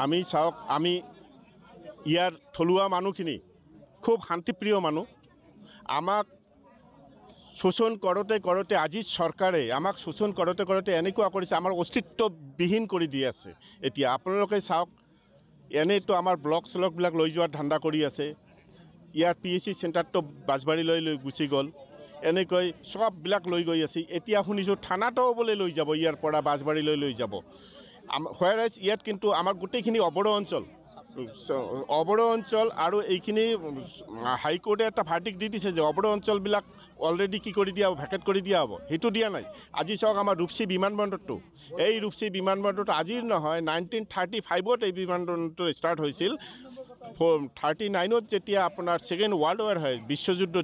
আমি চাওক আমি ইয়াৰ থলুৱা মানুহখিনি খুব শান্তিপ্ৰিয় মানুহ আমাক শোষণ কৰোঁতে আজি চৰকাৰে আমাক শোষণ কৰোঁতে এনেকুৱা কৰিছে আমাৰ অস্তিত্ববিহীন কৰি দি আছে এতিয়া আপোনালোকে চাওক এনেতো আমাৰ ব্লক চলকবিলাক লৈ যোৱাৰ ধান্দা কৰি আছে ইয়াৰ PHC চেণ্টাৰটো বাজবাৰীলৈ গুচি গ'ল এনেকৈ সববিলাক লৈ গৈ আছে এতিয়া শুনিছোঁ থানাটো বোলে লৈ যাব ইয়াৰ পৰা বাজবাৰীলৈ লৈ যাব হোৱাৰাইজ ইয়াত কিন্তু আমাৰ গোটেইখিনি অবড়ো অঞ্চল আৰু এইখিনি হাইকোৰ্টে এটা ভাৰ্ডিক্ট দি দিছে যে অবড়ো অঞ্চলবিলাক অলৰেডি কি কৰি দিয়া ভেকেট কৰি দিয়া হ'ব সেইটো দিয়া নাই আজি চাওক আমাৰ ৰূপসী বিমানবন্দৰটো এই ৰূপসী বিমানবন্দৰটো আজিৰ নহয় 1935ত এই বিমানবন্দৰটো ষ্টাৰ্ট হৈছিল 39ত যেতিয়া আপোনাৰ ছেকেণ্ড ৱৰ্ল্ড ৱাৰ হয়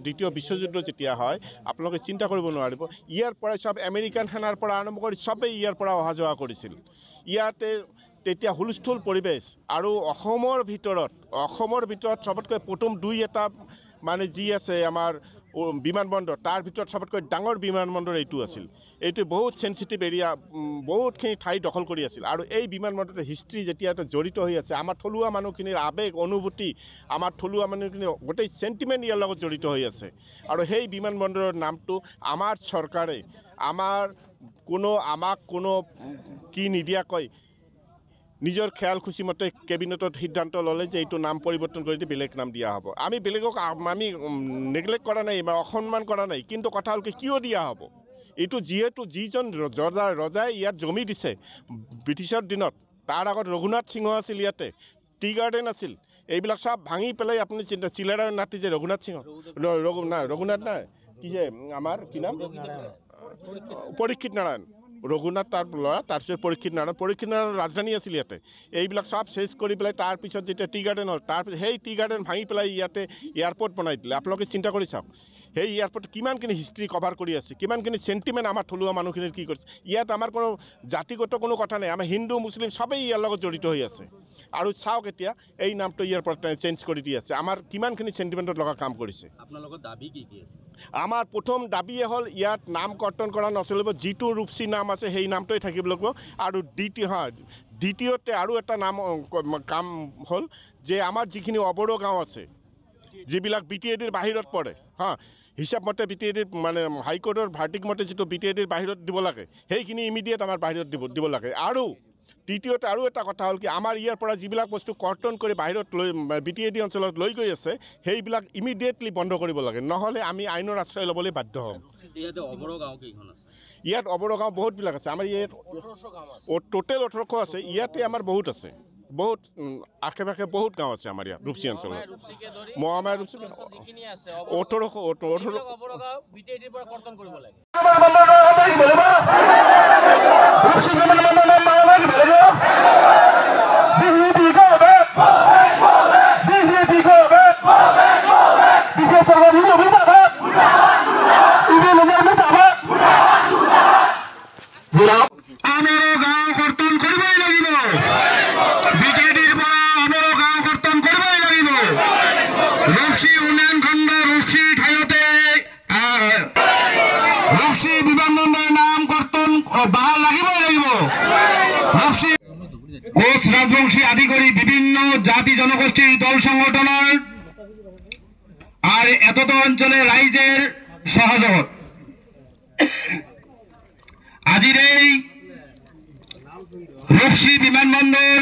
দ্বিতীয় বিশ্বযুদ্ধ যেতিয়া হয় আপোনালোকে চিন্তা কৰিব নোৱাৰিব ইয়াৰ পৰা সব আমেৰিকান সেনাৰ পৰা আৰম্ভ কৰি সবেই ইয়াৰ পৰা অহা যোৱা কৰিছিল ইয়াতে তেতিয়া হুলস্থুল পৰিৱেশ আৰু অসমৰ ভিতৰত সবতকৈ প্ৰথম দুই এটা মানে যি আছে আমাৰ বিমানবন্দৰ তাৰ ভিতৰত সবতকৈ ডাঙৰ বিমানবন্দৰ এইটো আছিল এইটো বহুত সেনচিটিভ এৰিয়া বহুতখিনি ঠাই দখল কৰি আছিল আৰু এই বিমানবন্দৰৰ হিষ্ট্ৰী যেতিয়া জড়িত হৈ আছে আমাৰ থলুৱা মানুহখিনিৰ আবেগ অনুভূতি আমাৰ থলুৱা মানুহখিনিৰ গোটেই সেন্টিমেন্ট ইয়াৰ লগত জড়িত হৈ আছে আৰু সেই বিমানবন্দৰৰ নামটো আমাৰ চৰকাৰে আমাক কোনো কি নিদিয়াকৈ নিজৰ খেয়াল খুচি মতে কেবিনেটত সিদ্ধান্ত ল'লে যে এইটো নাম পৰিৱৰ্তন কৰি বেলেগ নাম দিয়া হ'ব আমি বেলেগক আমি নেগলেক্ট কৰা নাই বা অসন্মান কৰা নাই কিন্তু কথা হ'ল কি কিয় দিয়া হ'ব এইটো যিহেতু যিজন ৰজাই ইয়াত জমি দিছে ব্ৰিটিছৰ দিনত তাৰ আগত ৰঘুনাথ সিংহ আছিল ইয়াতে টি গাৰ্ডেন আছিল এইবিলাক সব ভাঙি পেলাই আপুনি চিলাৰাৰ নাতি যে ৰঘুনাথ সিংহ ৰঘুনাথ নাই কি যে আমাৰ কি নাম পৰীক্ষিত নাৰায়ণ ৰঘুনাথ তাৰ ল'ৰা তাৰপিছত পৰীক্ষিত নাৰায়ণ ৰাজধানী আছিল ইয়াতে এইবিলাক সব শেষ কৰি পেলাই তাৰপিছত যেতিয়া টি গাৰ্ডেন হ'ল তাৰপিছত সেই টি গাৰ্ডেন ভাঙি পেলাই ইয়াতে এয়াৰপৰ্ট বনাই দিলে আপোনালোকে চিন্তা কৰি চাওক সেই এয়াৰপৰ্ট কিমানখিনি হিষ্ট্ৰী কভাৰ কৰি আছে কিমানখিনি চেণ্টিমেণ্ট আমাৰ থলুৱা মানুহখিনিৰ কি কৰিছে ইয়াত আমাৰ কোনো জাতিগত কোনো কথা নাই আমাৰ হিন্দু মুছলিম সবেই ইয়াৰ লগত জড়িত হৈ আছে আৰু চাওক এতিয়া এই নামটো ইয়াৰ পৰা চেঞ্জ কৰি দি আছে আমাৰ কিমানখিনি চেণ্টিমেণ্টত লগা কাম কৰিছে আপোনালোকৰ দাবী কি আছে আমাৰ প্ৰথম দাবীয়ে হ'ল ইয়াত নাম কৰ্তন কৰা নচলিব যিটো ৰূপসী নাম আছে সেই নামটোৱে থাকিব লাগিব আৰু দ্বিতীয়তে আৰু এটা নাম কাম হ'ল যে আমাৰ যিখিনি অবড়ো গাঁও আছে যিবিলাক BTADৰ বাহিৰত পৰে হিচাপ মতে BTADৰ মানে হাইকোৰ্টৰ ভাৰ্ডিক্ট মতে যিটো BTADৰ বাহিৰত দিব লাগে সেইখিনি ইমিডিয়েট আমাৰ বাহিৰত দিব লাগে আৰু তৃতীয়তে আৰু এটা কথা হ'ল কি আমাৰ ইয়াৰ পৰা যিবিলাক বস্তু কৰ্তন কৰি বাহিৰত লৈ BTAD অঞ্চলত লৈ গৈ আছে সেইবিলাক ইমিডিয়েটলি বন্ধ কৰিব লাগে নহ'লে আমি আইনৰ আশ্ৰয় ল'বলৈ বাধ্য হ'ম ইয়াত অবড়ো গাঁও বহুতবিলাক আছে আমাৰ ইয়াত টোটেল 1800 আছে ইয়াতে আমাৰ বহুত আছে বহুত আশে পাশে বহুত গাঁও আছে আমাৰ ইয়াত ৰূপসী অঞ্চলত মহামায়া ৰূপসী 1800 কোচ ৰাজবংশী আদি কৰে বিভিন্ন জাতি জনগোষ্ঠীৰ দল সংগঠনেৰ আৰ এতদ অঞ্চলে ৰাইজেৰ সহযোগ আজিৰ এই ৰূপসী বিমানবন্দৰ